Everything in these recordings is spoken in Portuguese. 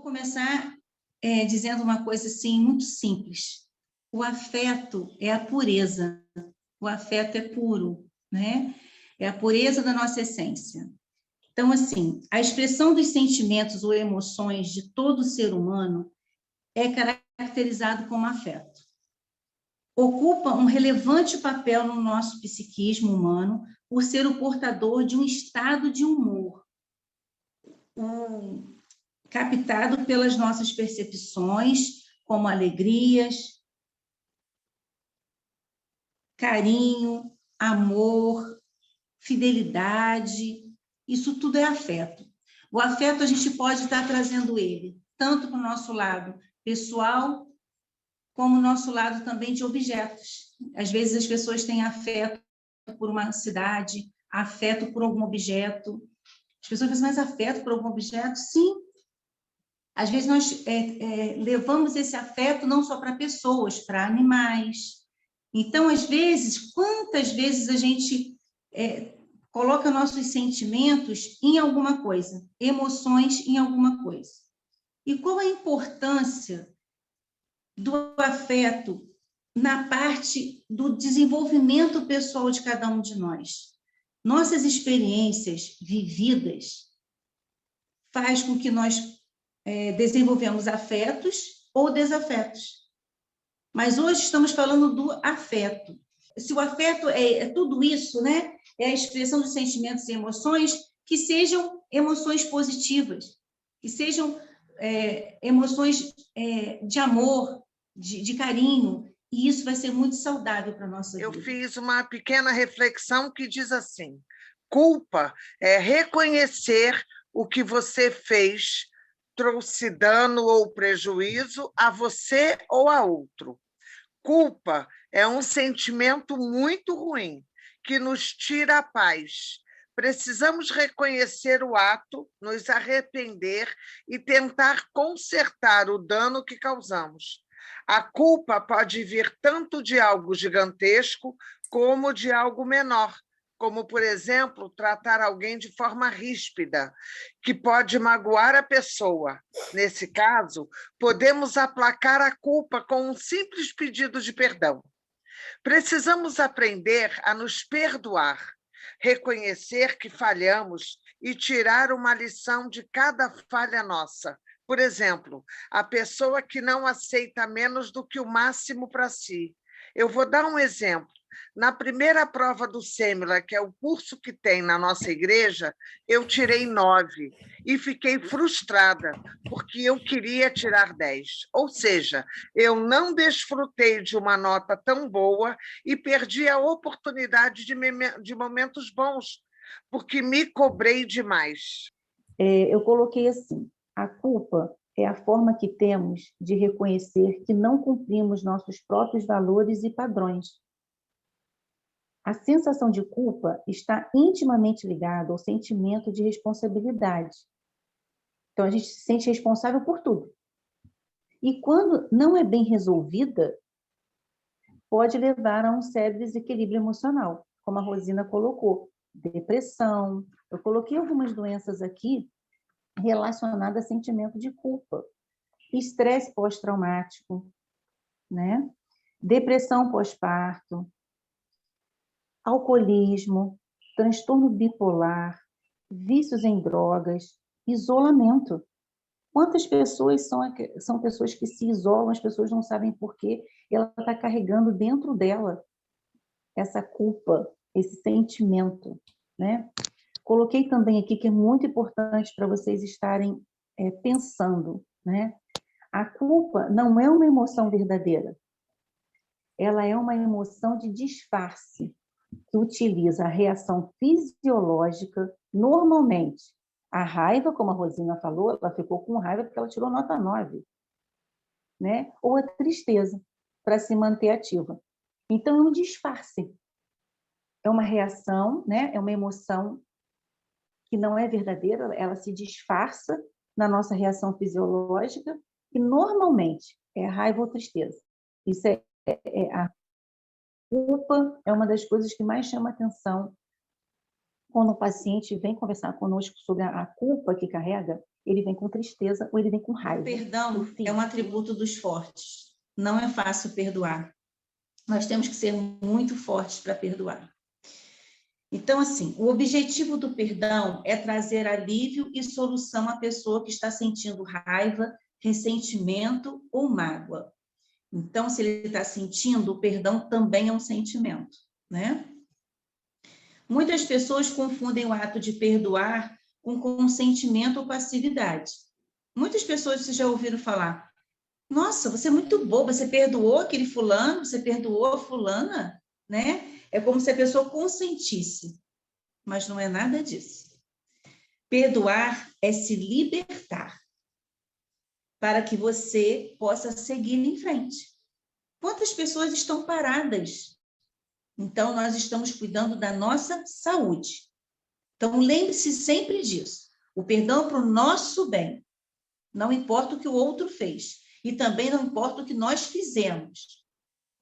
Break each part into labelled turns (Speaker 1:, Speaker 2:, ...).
Speaker 1: começar dizendo uma coisa assim muito simples. O afeto é a pureza, o afeto é puro, né? É a pureza da nossa essência. Então, assim, a expressão dos sentimentos ou emoções de todo ser humano é caracterizado como afeto. Ocupa um relevante papel no nosso psiquismo humano por ser o portador de um estado de humor, captado pelas nossas percepções, como alegrias, carinho, amor, fidelidade, isso tudo é afeto. O afeto a gente pode estar trazendo ele tanto para o nosso lado pessoal, como o nosso lado também de objetos. Às vezes as pessoas têm afeto por uma cidade, afeto por algum objeto. As pessoas pensam, mas afeto por algum objeto? Sim. Às vezes nós levamos esse afeto não só para pessoas, para animais. Então, às vezes, quantas vezes a gente coloca nossos sentimentos em alguma coisa, emoções em alguma coisa. E qual a importância do afeto na parte do desenvolvimento pessoal de cada um de nós? Nossas experiências vividas faz com que nós desenvolvemos afetos ou desafetos. Mas hoje estamos falando do afeto. Se o afeto é tudo isso, né? É a expressão dos sentimentos e emoções, que sejam emoções positivas, que sejam emoções de amor, de carinho, e isso vai ser muito saudável para a nossa vida.
Speaker 2: Eu fiz uma pequena reflexão que diz assim: culpa é reconhecer o que você fez trouxe dano ou prejuízo a você ou a outro. Culpa é um sentimento muito ruim, que nos tira a paz. Precisamos reconhecer o ato, nos arrepender e tentar consertar o dano que causamos. A culpa pode vir tanto de algo gigantesco como de algo menor, como, por exemplo, tratar alguém de forma ríspida, que pode magoar a pessoa. Nesse caso, podemos aplacar a culpa com um simples pedido de perdão. Precisamos aprender a nos perdoar, reconhecer que falhamos e tirar uma lição de cada falha nossa. Por exemplo, a pessoa que não aceita menos do que o máximo para si. Eu vou dar um exemplo. Na primeira prova do Sêmila, que é o curso que tem na nossa igreja, eu tirei 9 e fiquei frustrada, porque eu queria tirar 10. Ou seja, eu não desfrutei de uma nota tão boa e perdi a oportunidade de momentos bons, porque me cobrei demais.
Speaker 3: Eu coloquei assim: a culpa é a forma que temos de reconhecer que não cumprimos nossos próprios valores e padrões. A sensação de culpa está intimamente ligada ao sentimento de responsabilidade. Então, a gente se sente responsável por tudo. E quando não é bem resolvida, pode levar a um sério desequilíbrio emocional, como a Rosina colocou. Depressão. Eu coloquei algumas doenças aqui relacionadas a sentimento de culpa. Estresse pós-traumático, né? Depressão pós-parto, alcoolismo, transtorno bipolar, vícios em drogas, isolamento. Quantas pessoas são pessoas que se isolam, as pessoas não sabem por quê, ela está carregando dentro dela essa culpa, esse sentimento, né? Coloquei também aqui que é muito importante para vocês estarem pensando, né? A culpa não é uma emoção verdadeira, ela é uma emoção de disfarce, que utiliza a reação fisiológica, normalmente. A raiva, como a Rosina falou, ela ficou com raiva porque ela tirou nota 9, né? Ou a tristeza, para se manter ativa. Então, é um disfarce. É uma reação, né? É uma emoção que não é verdadeira, ela se disfarça na nossa reação fisiológica, e normalmente é raiva ou tristeza. Isso a culpa é uma das coisas que mais chama atenção quando o paciente vem conversar conosco sobre a culpa que carrega. ele vem com tristeza ou ele vem com
Speaker 1: O
Speaker 3: raiva.
Speaker 1: perdão é um atributo dos fortes. Não é fácil perdoar. Nós temos que ser muito fortes para perdoar. Então, assim, o objetivo do perdão é trazer alívio e solução à pessoa que está sentindo raiva, ressentimento ou mágoa. Então, se ele está sentindo, o perdão também é um sentimento, né? Muitas pessoas confundem o ato de perdoar com consentimento ou passividade. Muitas pessoas vocês já ouviram falar: nossa, você é muito boba, você perdoou aquele fulano, você perdoou a fulana, né? É como se a pessoa consentisse, mas não é nada disso. Perdoar é se libertar para que você possa seguir em frente. Quantas pessoas estão paradas? Então, nós estamos cuidando da nossa saúde. Então, lembre-se sempre disso. O perdão é para o nosso bem. Não importa o que o outro fez. E também não importa o que nós fizemos.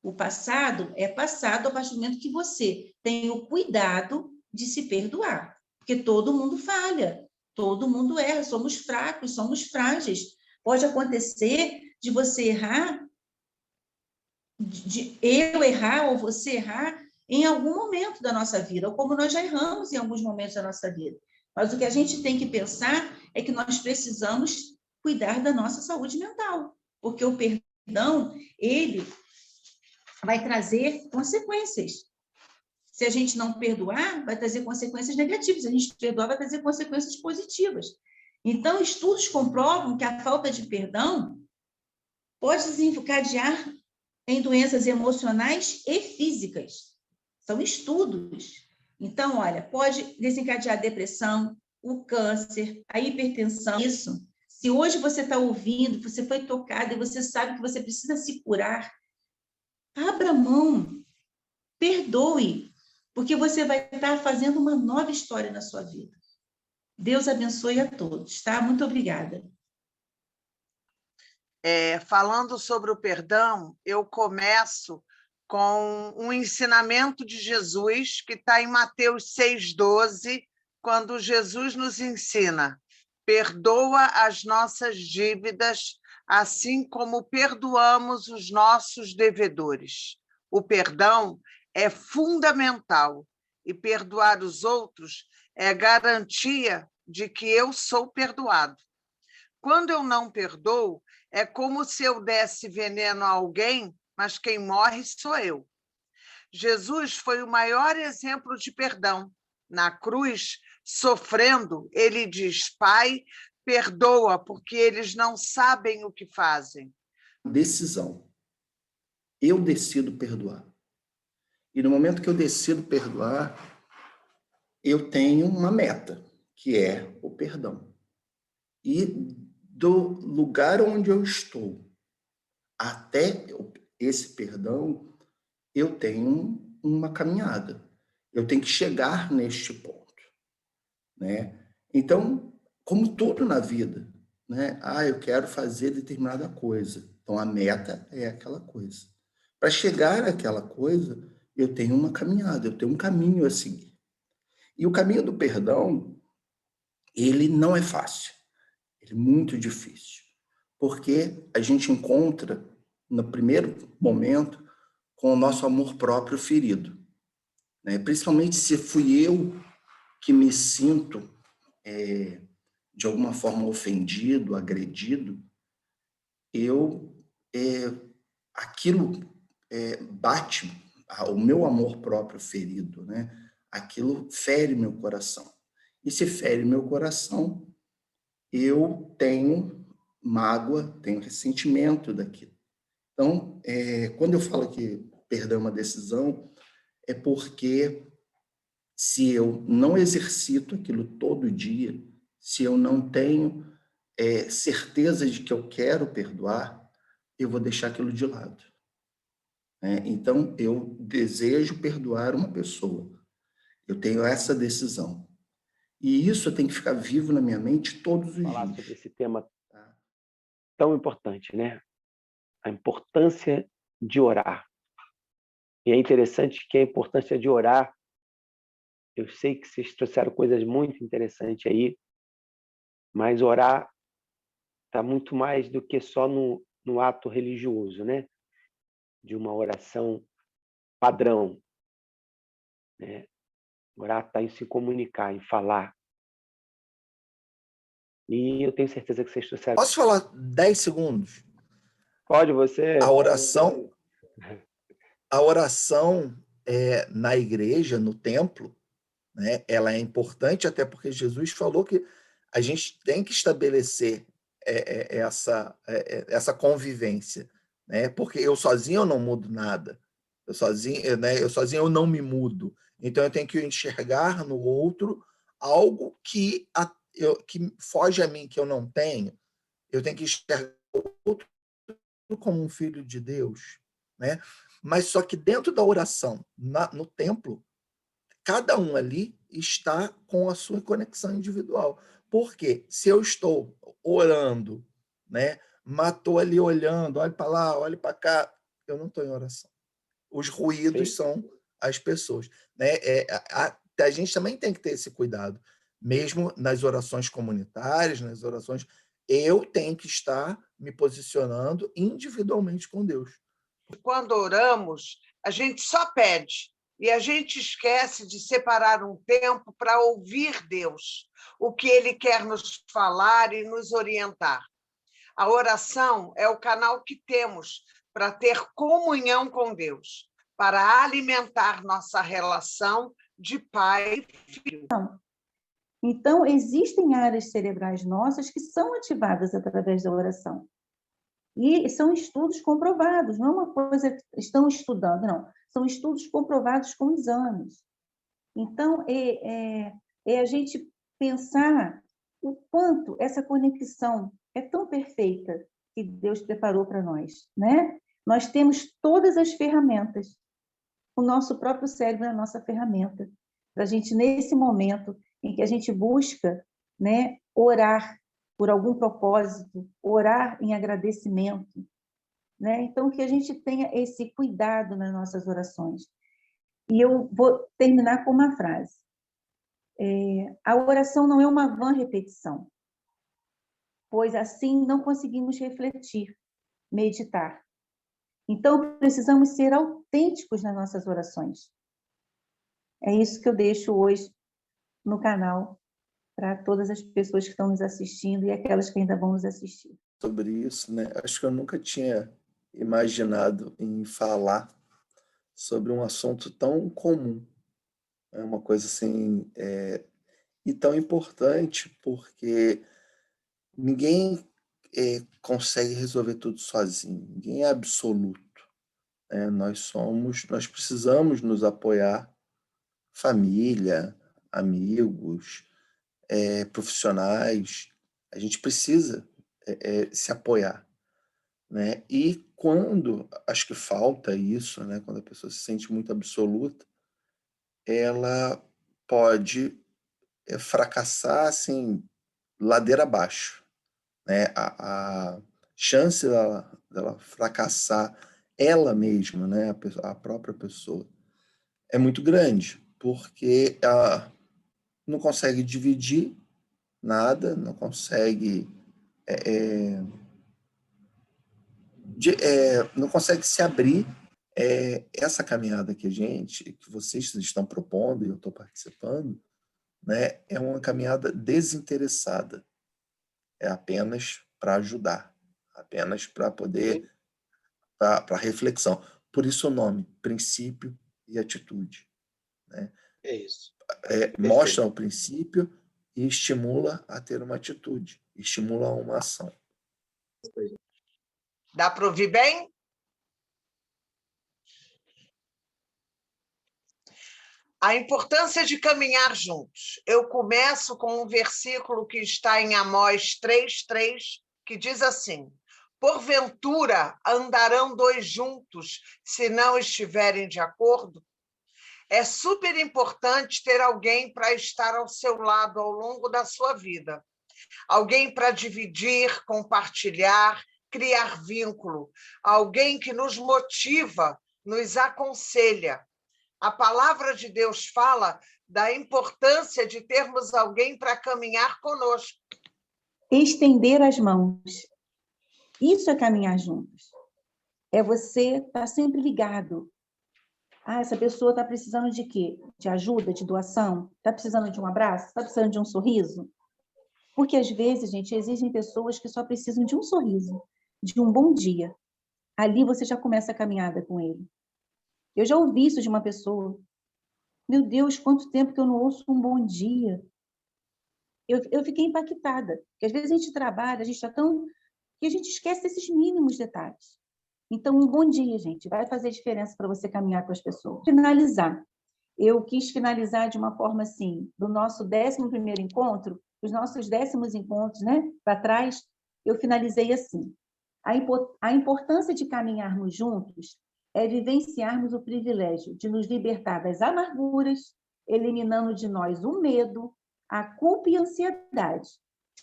Speaker 1: O passado é passado a partir do momento que você tem o cuidado de se perdoar. Porque todo mundo falha, todo mundo erra, somos fracos, somos frágeis. Pode acontecer de você errar, de eu errar ou você errar em algum momento da nossa vida, ou como nós já erramos em alguns momentos da nossa vida. Mas o que a gente tem que pensar é que nós precisamos cuidar da nossa saúde mental, porque o perdão, ele vai trazer consequências. Se a gente não perdoar, vai trazer consequências negativas. Se a gente perdoar, vai trazer consequências positivas. Então, estudos comprovam que a falta de perdão pode desencadear em doenças emocionais e físicas. São estudos. Então, olha, pode desencadear a depressão, o câncer, a hipertensão. Isso. Se hoje você está ouvindo, você foi tocado e você sabe que você precisa se curar, abra mão, perdoe, porque você vai estar fazendo uma nova história na sua vida. Deus abençoe a todos, tá? Muito obrigada.
Speaker 2: Falando sobre o perdão, eu começo com um ensinamento de Jesus, que está em Mateus 6,12, quando Jesus nos ensina: perdoa as nossas dívidas, assim como perdoamos os nossos devedores. O perdão é fundamental, e perdoar os outros é garantia de que eu sou perdoado. Quando eu não perdoo, é como se eu desse veneno a alguém, mas quem morre sou eu. Jesus foi o maior exemplo de perdão. Na cruz, sofrendo, ele diz: Pai, perdoa, porque eles não sabem o que fazem.
Speaker 4: Decisão. Eu decido perdoar. E no momento que eu decido perdoar, eu tenho uma meta, que é o perdão. E do lugar onde eu estou até esse perdão, eu tenho uma caminhada. Eu tenho que chegar neste ponto, né? Então, como tudo na vida, né? Eu quero fazer determinada coisa. Então, a meta é aquela coisa. Para chegar àquela coisa, eu tenho uma caminhada, eu tenho um caminho a seguir. E o caminho do perdão, ele não é fácil. Ele é muito difícil. Porque a gente encontra, no primeiro momento, com o nosso amor próprio ferido, né? Principalmente se fui eu que me sinto, de alguma forma, ofendido, agredido, aquilo bate o meu amor próprio ferido, né? Aquilo fere meu coração. E se fere meu coração, eu tenho mágoa, tenho ressentimento daquilo. Então, quando eu falo que perdão é uma decisão, é porque se eu não exercito aquilo todo dia, se eu não tenho certeza de que eu quero perdoar, eu vou deixar aquilo de lado, né? Então, eu desejo perdoar uma pessoa. Eu tenho essa decisão. E isso tem que ficar vivo na minha mente todos os dias.
Speaker 5: Falar sobre esse tema tão importante, né? A importância de orar. E é interessante que a importância de orar, eu sei que vocês trouxeram coisas muito interessantes aí, mas orar está muito mais do que só no ato religioso, né? De uma oração padrão, né? Orar está em se comunicar, em falar. E eu tenho certeza que vocês trouxeram.
Speaker 4: Posso falar 10 segundos?
Speaker 5: Pode você?
Speaker 4: A oração na igreja, no templo, né, ela é importante, até porque Jesus falou que a gente tem que estabelecer essa convivência, né? Porque eu sozinho eu não mudo nada. Eu sozinho eu não me mudo. Então eu tenho que enxergar no outro algo que foge a mim, que eu não tenho. Eu tenho que enxergar o outro como um filho de Deus, né? Mas só que dentro da oração, no templo, cada um ali está com a sua conexão individual. Porque se eu estou orando, né, mas estou ali olhando, olhe para lá, olhe para cá, eu não estou em oração. Os ruídos são as pessoas, né? A gente também tem que ter esse cuidado, mesmo nas orações comunitárias, nas orações, eu tenho que estar me posicionando individualmente com Deus.
Speaker 2: Quando oramos, a gente só pede e a gente esquece de separar um tempo para ouvir Deus, o que Ele quer nos falar e nos orientar. A oração é o canal que temos para ter comunhão com Deus, para alimentar nossa relação de pai e filho.
Speaker 3: Então, existem áreas cerebrais nossas que são ativadas através da oração. E são estudos comprovados, não é uma coisa que estão estudando, não. São estudos comprovados com exames. Então, a gente pensar o quanto essa conexão é tão perfeita que Deus preparou para nós, né? Nós temos todas as ferramentas. O nosso próprio cérebro é a nossa ferramenta. Para a gente, nesse momento em que a gente busca, né, orar por algum propósito, orar em agradecimento, né? Então, que a gente tenha esse cuidado nas nossas orações. E eu vou terminar com uma frase. A oração não é uma vã repetição, pois assim não conseguimos refletir, meditar. Então, precisamos ser autênticos nas nossas orações. É isso que eu deixo hoje no canal para todas as pessoas que estão nos assistindo e aquelas que ainda vão nos assistir.
Speaker 4: Sobre isso, né? Acho que eu nunca tinha imaginado em falar sobre um assunto tão comum. É uma coisa assim, e tão importante, porque ninguém consegue resolver tudo sozinho, ninguém é absoluto, né? Nós precisamos nos apoiar, família, amigos, profissionais, a gente precisa se apoiar, né? E quando, acho que falta isso, né? Quando a pessoa se sente muito absoluta, ela pode fracassar assim, ladeira abaixo, né? A chance dela fracassar ela mesma, né? A própria pessoa, é muito grande, porque ela não consegue dividir nada, não consegue não consegue se abrir. Essa caminhada que vocês estão propondo e eu estou participando, né, é uma caminhada desinteressada, é apenas para ajudar, apenas para poder, para reflexão. Por isso o nome, princípio e atitude, né?
Speaker 5: É isso.
Speaker 4: Mostra o princípio e estimula a ter uma atitude, estimula uma ação.
Speaker 2: Dá para ouvir bem? A importância de caminhar juntos. Eu começo com um versículo que está em Amós 3:3, que diz assim: porventura andarão dois juntos se não estiverem de acordo? É super importante ter alguém para estar ao seu lado ao longo da sua vida. Alguém para dividir, compartilhar, criar vínculo. Alguém que nos motiva, nos aconselha. A palavra de Deus fala da importância de termos alguém para caminhar conosco.
Speaker 3: Estender as mãos. Isso é caminhar juntos. É você estar sempre ligado. Ah, essa pessoa está precisando de quê? De ajuda, de doação? Está precisando de um abraço? Está precisando de um sorriso? Porque, às vezes, gente, existem pessoas que só precisam de um sorriso, de um bom dia. Ali você já começa a caminhada com ele. Eu já ouvi isso de uma pessoa. Meu Deus, quanto tempo que eu não ouço um bom dia. Eu fiquei impactada. Porque, às vezes, a gente trabalha, a gente está tão... que a gente esquece desses mínimos detalhes. Então, um bom dia, gente, vai fazer diferença para você caminhar com as pessoas. Finalizar. Eu quis finalizar de uma forma assim, do nosso 11º encontro, os nossos 10º encontros, né, para trás, eu finalizei assim. A importância de caminharmos juntos é vivenciarmos o privilégio de nos libertar das amarguras, eliminando de nós o medo, a culpa e a ansiedade.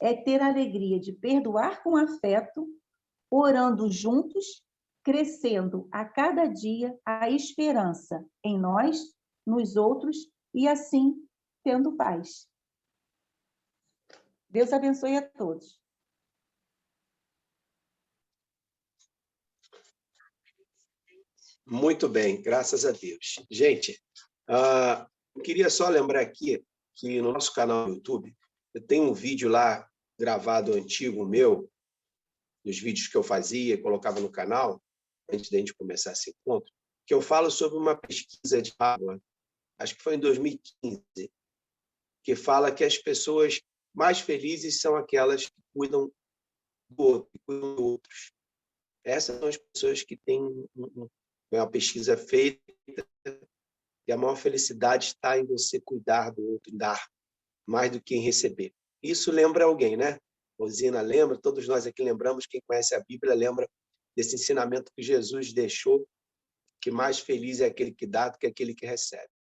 Speaker 3: É ter a alegria de perdoar com afeto, orando juntos, crescendo a cada dia a esperança em nós, nos outros e assim tendo paz. Deus abençoe a todos.
Speaker 6: Muito bem, graças a Deus. Gente, eu queria só lembrar aqui que no nosso canal no YouTube, eu tenho um vídeo lá gravado antigo meu, dos vídeos que eu fazia e colocava no canal, antes da gente começar esse encontro, que eu falo sobre uma pesquisa de Harvard, acho que foi em 2015, que fala que as pessoas mais felizes são aquelas que cuidam do outro, que cuidam de outros. Essas são as pessoas que têm uma pesquisa feita e a maior felicidade está em você cuidar do outro, em dar, mais do que em receber. Isso lembra alguém, né? Rosina lembra, todos nós aqui lembramos, quem conhece a Bíblia lembra desse ensinamento que Jesus deixou, que mais feliz é aquele que dá do que aquele que recebe.